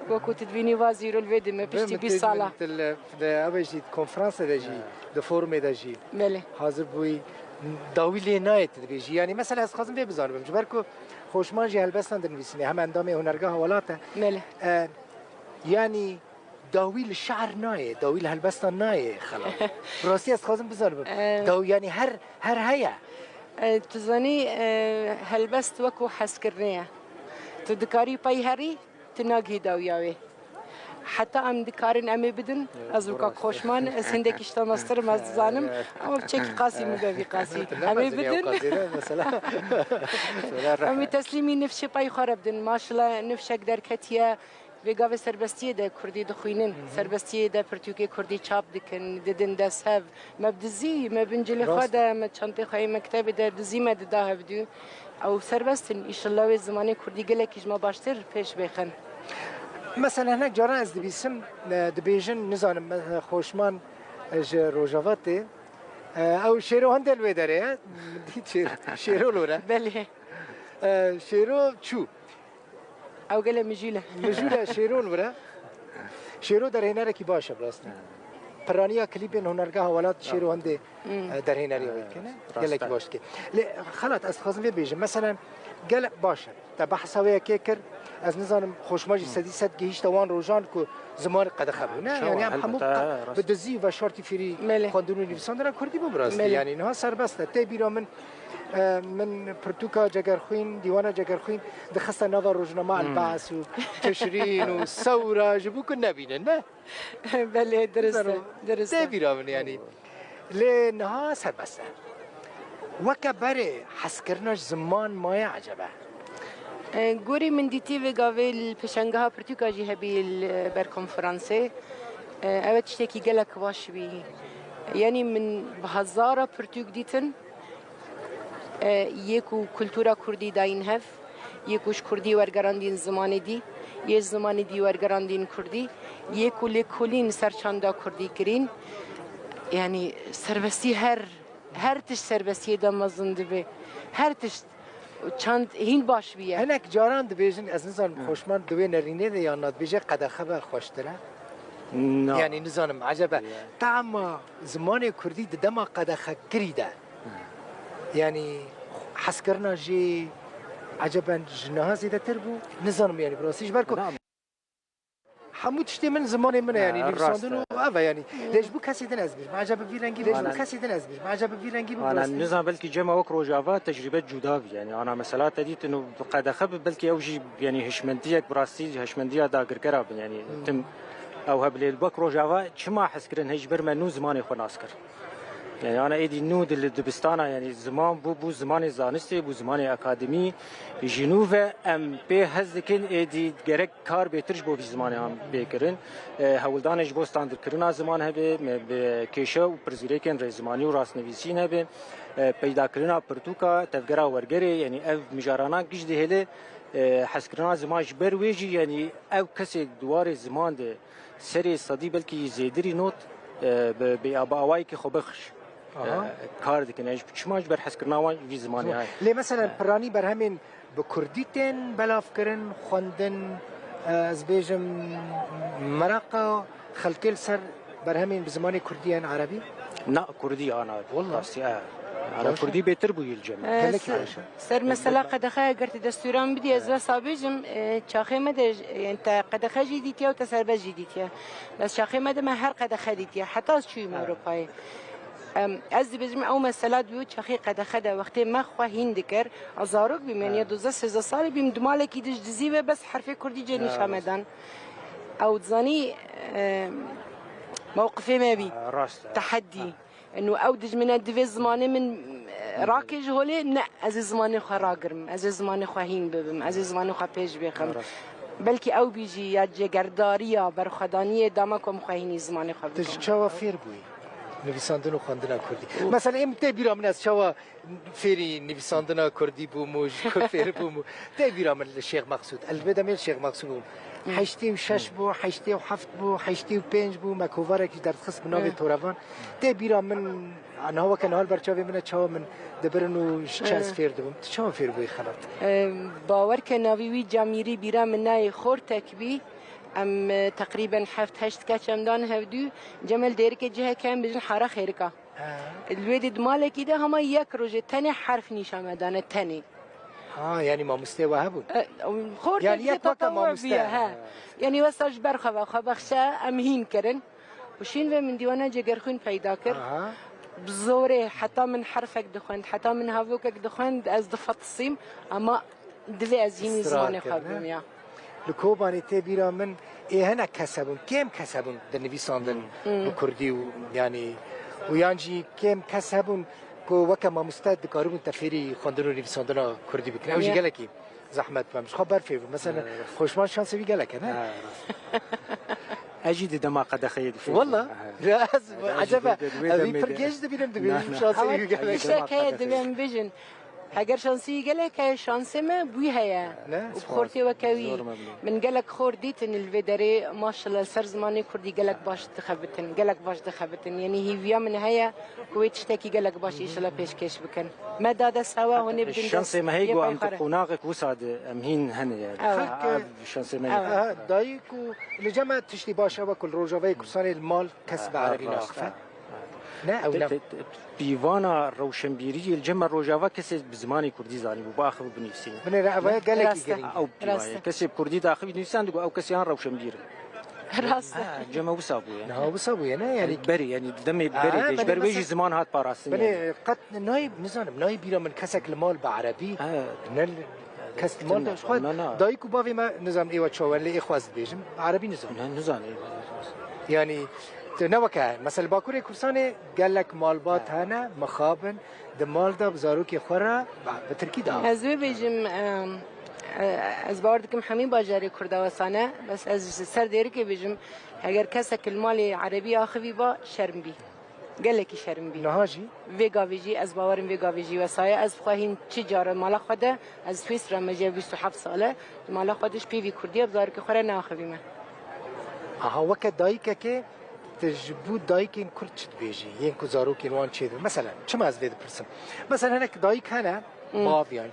وكو تدبيني وزير الفيديو ما بيشتي بصاله ابجي كونفرنس دجي د فورم دجي بله حاضر بوي داویلی نایت بيجي يعني مثلا از خازم بزنم جبركو خوشمان جي هلبستان دنويسني هم اندامي هنرگاه ولاته بله يعني داويل الشعر نايه داويل هلبستان نايه خلاص راسي از خازم بزنم داو يعني هر هيا تزاني هلبست وكو حسكرنيه تدكاري باي هري تناغي داوياوي حتى ام دكارن امي بدن از وكا خوشمان از هندك اشتمستر مزانم اما بچكي قاسي مبي قاسي امي بدن مثلا امي تسليمي نفشي باي خرب دن ماشالله نفشك دركتيه وگاو سربستیه ده کردی دخوینن سربستیه ده پرتوکی کردی چاپ دکن ددن دست هف مبدزی مبنجلی خدا مچانتی خواهی مکتب ده دزی مدده هفدو او سربستن ایشالله زمانی کردی گلکیش ما باشتر پیش بخن مثلا هناك جاران از دبیسم دبیجن نزانم خوشمان اج روجاواته او شیرو هندل ویداره شیرو لوره بله شیرو چو او قال مجيله شيرون ورا شيرو در هنر کی باشه براست پرانیا کلیپ هنرگاه ولات شیرو هنده در هنری وید کنه قال کی باشه که خلاص از خازم بیجم مثلا قال باشه تا بحثاوی کیکر از نظام خوشماجی سدی صد گهیش توان روزان کو زمان قد خبونه يعني هم حموق بدزي و شرطي فيري خواندونو نویسان دارن کردی ببراستی يعني اینها سربسته تی بیرا من پرتوکا جگرخوین دیوانه جگرخوین دخسته نوا روزنامه البعث و تشرین و ثوره جبو کن نبینن نه بله درسته تی بیرا من يعني لانها سربسته وكبره حسكرناش زمان ما عجبه گوری من دیتی و گاویل پشنگه ها پرتوکا جی هبی بر کنفرانسه اوه تشتکی گلک واش بی یعنی من بهزاره پرتوک دیتن یکو کلتورا کردی داین هف یکوش کردی ورگراندین زمان دی یه زمان دی ورگراندین کردی یکو لکولین سرچاندا کردی کرین یعنی سربستی هر تش سربستی دمازنده به هر تش چند هین باش بیه هنک جاران دبیجن از نظام خوشمان دوی نرینه ده یا ناد بیجه قد خبر خوشتره يعني نظام عجبه طعم زمان كردي دما قد خكريده يعني حسكرنا جي عجبا جناها زيادة تربو نظام يعني براسيش بركو حمود تشتي من زمان من يعني نفساندن و يعني ليش بو كاسي تنزبش ما عجب في رنگي ليش بو كاسي تنزبش ما عجب في رنگي انا نظام بلكي جمع وك روجافا تجربه جدا يعني انا مثلا تديت انه قد خب بلكي اوجي يعني هشمنديك براستي هشمنديه داغركرا يعني تم او هبل بك روجافا شما حسكرن هجبر منو زماني خو ناسكر يعني انا ايدي نود اللي دبستانا يعني زمان بو زمان زانستي بو زمان اكاديمي جنوب ام بي هزكن ايدي گرك کار بهترش بو زمان هم بکرن هولدانش بو ستاندرد کرنا زمان هبه به کیشه و پرزیریکن ر زمانی و راس نویسین هبه پیدا کرنا پرتوکا تفگرا ورگری يعني اف مجارانا گجده هله حسکرنا زمان جبر ویجی يعني او کسی دوار زمان ده سری صدی بلکی زیدری نوت به اباوای که خوبخش کار دکن ايش بتشماج بر حس كرناوان في زماني هاي ليه مثلا براني برهمن بكرديتين بلاف كرن خوندن از بيجم مرقه خلكل سر برهمن بزماني كرديان عربي لا كردي انا والله انا كردي بيتر بو الجمع سر مثلا قد خا قرت دستوران بدي از صابجم شاخه مد انت قد خا جديتيا وتسرب جديتيا بس شاخه مد ما هر قد خديتيا حتى شو اوروباي از بجم او مسئله دیو چخی قد خدا وقتی ما خواهین دکر ازاروک بیمنی 12 سال بیم دماله کی دش دزی و بس حرف کردی جنیش آمدن او زانی موقفی ما بی تحدي انه او دج من الدفي زماني من راكج هولي لا از زماني خو راگرم از زماني خواهین ببم از زماني خو پیش بخم بلکه او بیجی یا جگرداری برخدانی دامکم خواهینی زماني خو بکم تجوا فیر بوی نویساندن و خواندن کردی مثلا امتى بیرام از شوا فيري نویساندن کردی بوموج فیر بومو تا بیرام الشيخ مقصود البته من الشيخ مقصود حشتي وشش بو حشتي وحفت بو حشتي وبنج بو مكوفارك در خصم ناوي توراوان تا بیرام من انا هو كان هول برچاوي من چاو من دبرنو چاس فير دبم چاو فير بو خلات باور كناوي وي جاميري بیرام ناي خور تكبي ام تقريبا حفت هشت كاتشم دان هفدو جمل ديرك جهه كان بجن حاره خيركا الويد مالك كده هما يك روج تاني حرف نيشان دان تاني يعني ما مستوى هبون خورت يعني يك وقت ما مستوى يعني وساج برخه خبخشه امهين كرن وشين من ديوانا جگرخون پیدا كر بزوره حتى من حرفك دخوند حتى من هاوكك دخوند از دفتصيم اما دلي ازيني زمان خبم يا لكوباني تبيرا من إيه هنا كسبون كم كسبون دنيفيساندن بكردي يعني ويانجي كم كسبون كو وكما مستعد كارون تفيري خاندرو نيفيساندن كردي بكرة وجي قالكي زحمة مش خبر فيه مثلا خوشمان شانس في قالك أنا أجد دما قد خيد والله لا عجبة أبي فرجيش دبينم شانس في قالك شكاية دبينم بيجن اگر شانسی گله که شانسی ما بوی هیا و بخورتی و کوی من گلک خوردیت ان الودره ماشاءالله سر زمانی کردی گلک باش دخبتن گلک باش دخبتن یعنی هیویا من هیا کویت شتکی گلک باش ان شاء الله پیشکش بکن ما داده سوا هونی بدن شانسی ما هیگو ام قناقك وسعد امهين هن يعني شانسی ما دایکو لجمع تشتی باشه و کل روجاوی کسان المال کسب عربی ناخفه لا او لا بيوانا روشنبيري الجمع روجافا كسب بزماني كردي زاني وباخذ بنفسي من رأوا قالك او كسب كردي داخل بنفسي او كسيان روشنبير راسته جمع وسابو يعني ها وسابو يعني بري يعني دمي بري جبر ويجي زمان هات باراسين يعني قد نايب نظام نايب بيرا من كسك المال بعربي نل كسك المال خود دايكو بافي ما نظام ايوا تشو اللي اخواز بيجم عربي نظام يعني نوكا مثلا باكوري كورساني قال لك مالبات هنا مخابن دمال دا بزاروكي خورا بتركي دا ازوي بيجم از باردكم حمين باجاري كردوسانه بس از سر ديركي بيجم اگر كسك المال عربي اخوي با شرم بي قال لك شرم بي نهاجي فيغا فيجي از باورم فيغا فيجي وسايا از خواهين تجاره مال خده از سويسرا مجا 27 ساله مال خودش بي في كرديه بزاروكي خورا ناخوي ما وك دايكه تجبود دايكين كرتشت بيجي ينكو زاروكين وان تشيدر مثلا شما از ديد برسم مثلا هناك دايك هنا باف يعني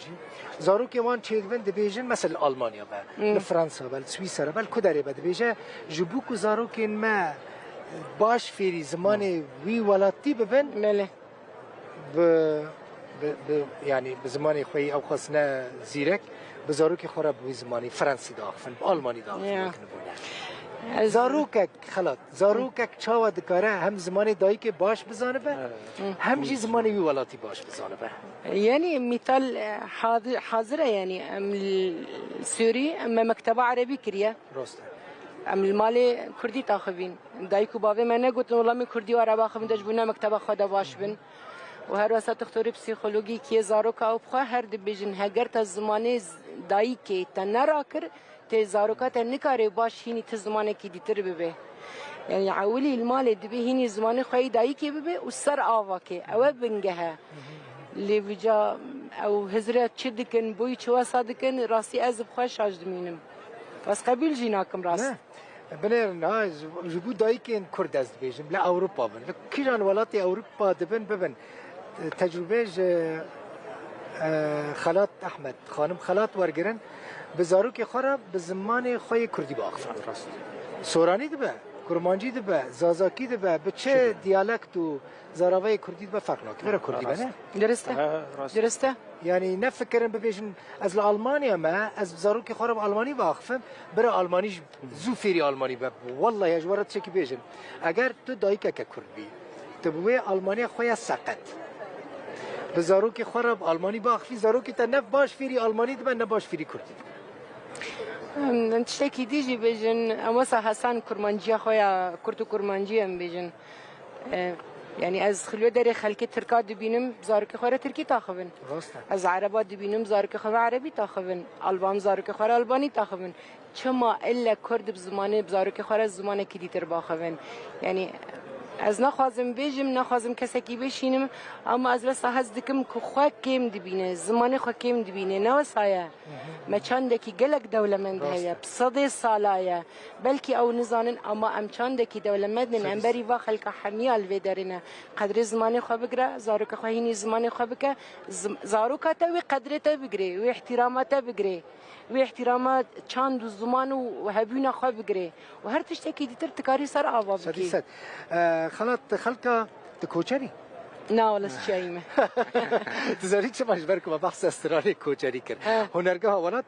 زاروكي وان تشيدر دبيجن مثلا المانيا با فرنسا با سويسرا با كدري با دبيجا جبوكو زاروكين ما باش فيري زمان وي ولاتي ببن مله يعني بزماني خوي او خاصنا زيرك بزاروكي خراب بزماني فرنسي داخل الماني داخل زاروکک خلاص زاروکک چاوا دکاره هم زمان دایی که باش بزانه به هم جی زمانی وی ولاتی باش بزانه به يعني مثال حاضرة يعني سوري أما مكتبة عربي كريه راسته ام المال كردي تاخذين دايكو بابي ما قلت والله من كردي وعربي اخذ دجبنا مكتبة خدا باش بن وهر وسط دكتوري بسيكولوجي كي زاروكا او بخا هر دبيجن هگرت زمانه دايكي تنراكر تي زاروكا تنكاري باش هيني تزمانه كي ديتر ببه يعني عولي المال دبي هيني زمانه خوي دايكي ببه والسر آواكي او بنجها اللي بجا او هزرة تشدكن بوي چوا صادكن راسي از بخوا شاج دمينم بس قبيل جيناكم راس بنر نه جبو دایی که این کرد است بیشم لا اروپا بن کیران ولاتی اروپا دبن ببن تجربه خالات احمد خانم خالات ورگرن بزارو که خراب به زمان خوی کردی باخفن راست سورانی دبه کرمانجی دبه زازاکی دبه به چه دیالکت و زراوی کردی دبه فرق نکنه برای کردی بنه درسته يعني نفكرن ببيجن از المانيا ما از زاروك خرب الماني واقفم برا الماني زوفيري الماني باب والله يا جوارت شكي بيجن اگر تو دايكا كردبي تبوي المانيا خويا سقط بزاروك خرب الماني باخفي زاروك تنف باش فيري الماني دبا نباش فيري كردي انت شتكي ديجي بيجن امسا حسن كرمانجي خويا كرتو كرمانجي ام بيجن يعني از خلوه داري خلكي تركا دبينم زارك خوره تركي تاخذن از عربا دبينم زارك خوره عربي تاخذن البان زارك خوره الباني تاخذن چما الا كرد بزمانه بزارك خوره زمانه كدي تر باخذن يعني از نخوازم بیجم نخوازم کسی کی بشینم اما از بس هز دکم که خواه کم دبینه زمان خواه کم دبینه نوسایه ما چندکی گلک دولمند هیا بصد سالایه بلکی او نزانن اما ام چندکی دولمند ام بری و خلق حمیال و درینه قدر زمان خواه بگره زاروک خواهینی زمان خواه بگه زاروکات و قدرت بگره و احترامات بگره و احترامات چند و زمان و هبیون خواه بگره و هر تشتکی دیتر تکاری سر آوا بگی خلط خلقه تكوتشري لا ولا شيء تزاري چه مجبرك ما بحث استرالي كوتشري كر هنرجها ولات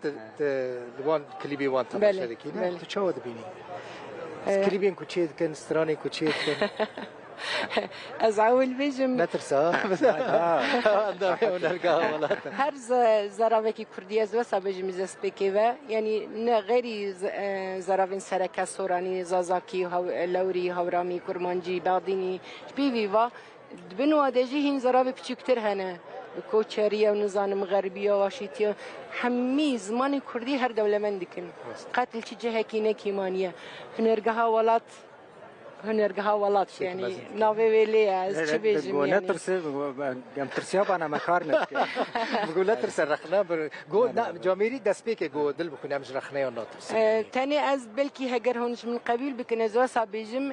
لوان كليبي وان تماشى كده تو شو دبيني كليبين كوتشيد كان استرالي كوتشيد كان ازعول بيجم نترسا عندما هنرجها ولات هر زراوكي كردي از وسا بيجم زسبيكيوا يعني غيري زراوين سركا سوراني زازاكي لوري هورامي كرمانجي بارديني بيفيوا بنوا دجي هين زراوي بچكتر هنا كوتشريه ونظام غربيه واشيتيا حمي زمان كردي هر دولمندكن قتل شي جهكينه كيمانيه هنرجها ولات هنرجها ولات يعني ناوي ويلي از چه بيجم يعني نترسي ام ترسياب انا مكارنك بقول لا ترسي رخنا جو جاميري دسبيك جو دل بكون مش رخنا يا ناطرس تاني از بلكي هجر هونش من قبيل بكن زوسا بيجم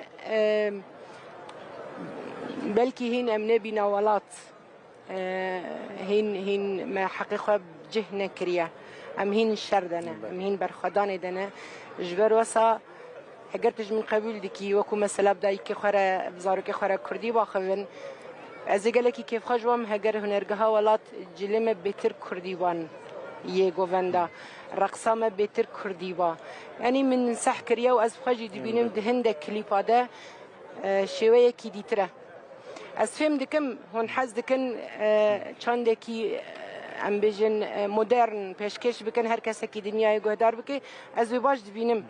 بلكي هين امنه بنا ولات هين ما حقيقه بجهنا كريا ام هين الشردنه ام هين برخدان دنا جبر وسا هجرتش من قبيل دكي وكو مثلا بدايك خره بزارك خره كردي باخذن از قالكي كيف خجوم هجر هنرجها ولات جلمه بيتر كردي وان يغوفندا رقصامه بيتر كردي با يعني من صح كريا واز خجي دبينم دهنده كليباده شويه كي ديتره از فهم دكم هون حز دكن چاندكي ام بيجن مدرن پیشکش بکن هر کسی که دنیای گهدار بکه از باش دبینم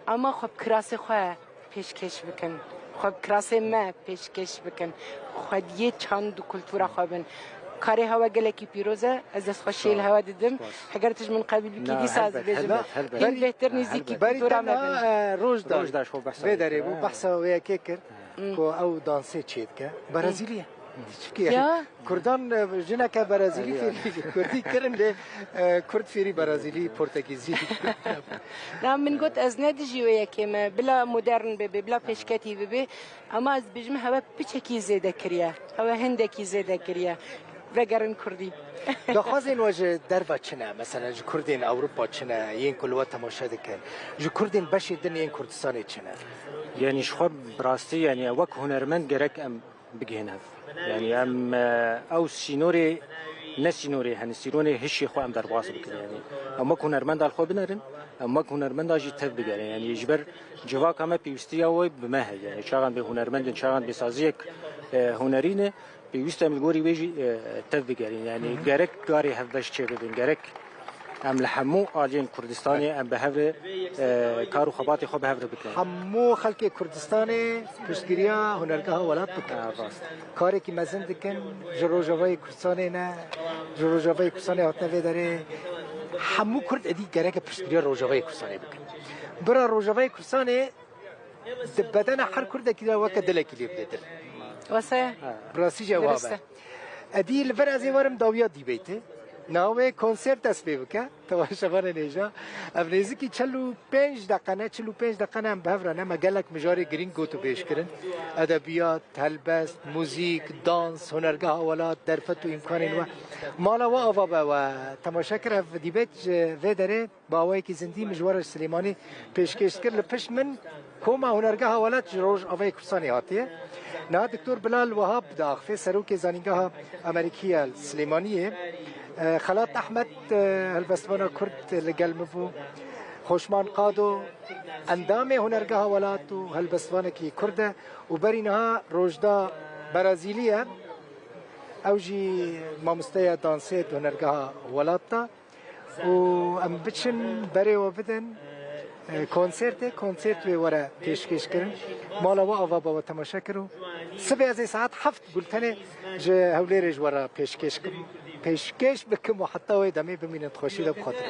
اما خب کراسه خواه پیشکش بکن خب کراسه ما پیشکش بکن خود یه چند کلتورا خوابن کاری هوا گلکی پیروزه از دست خوشیل هوا دیدم اگرتش من قبل بکی دی ساز بیجم این بهتر نیزی که کلتورا مبن روز داشت بداری بو بحثا ویا که کرد که او دانسه چید که برازیلیه كردان جنك برازيلي في كردي كرن كرد فيري برازيلي برتغيزي نعم من قلت از ندجي ويا كما بلا مودرن ببي بلا بيشكاتي ببي اما از بجم هوا بچكي زياده كريا هوا هندكي زياده كريا وگرن كردي دخوازين وجه دربا چنا مثلا جو كردين اوروبا چنا ين كل وقت تماشا دكن جو كردين بشي دن ين كردستان چنا يعني شخو براستي يعني وك هنرمند گرك ام بگهنه يعني ام او سينوري نسینوری هنسیرونه هیچی خو ام در باس بکنه یعنی اما هنرمند دال خو بنرن اما هنرمند اجی تف بگیره یعنی اجبر جواک همه پیوستی او بمه یعنی چاغان به هنرمند چاغان به سازی هنرینه پیوست ام گوری ویجی تف بگیره یعنی گرک گاری هفش چه ببین گرک ام لحمو آلین کردستانی ام به هفر کارو خباتی خو به هفر بکنه همو خلک کردستانی پشتگیریا هنرگاه ولات بکنه کاری که مزن دکن جروجوای کردستانی نه جروجوای کردستانی هاتنه داره همو کرد ادی گرک پشتگیریا روجوای کردستانی بکن برا روجوای کردستانی بدن هر کرد کی وقت دلکی لیب دادر واسه براستی جوابه ادی الفر از وارم داویات دی بیته ناوی کنسرت است بیوکه تواشوان نیجا ابریزی کی 45 دقیقه نه بهرانه مگلک مجاری گرین گوتو بیش کردن ادبیات هلبست موزیک دانس هنرگاه اولاد درفت و امکان و مالا و آوا و تماشا کرد دیبت و داره باوی کی زندی مجوار سلیمانی پیشکش کرد لپش من کوما هنرگاه اولاد جروج آوای کورسانی هاتیه نه دکتر بلال وهاب داخل سروک زانینگاه امریکیه سلیمانیه خلات احمد هلبستوانا کرد لقلمفو خوشمان قادو اندام هنرگاه ولاتو هلبستوانا کی کرده و برینها روجدا برازیلیه اوجی مامستیا دانسیت هنرگاه ولاتا و ام بچن بره و بدن کنسرت و ورا پیشکش کردن مالا و آوا با تماشا کرد سبع از ساعت 7 گلتنه جه هولیرج ورا پیشکش بکم و حتی و دمی بمینت خوشی دب خاطر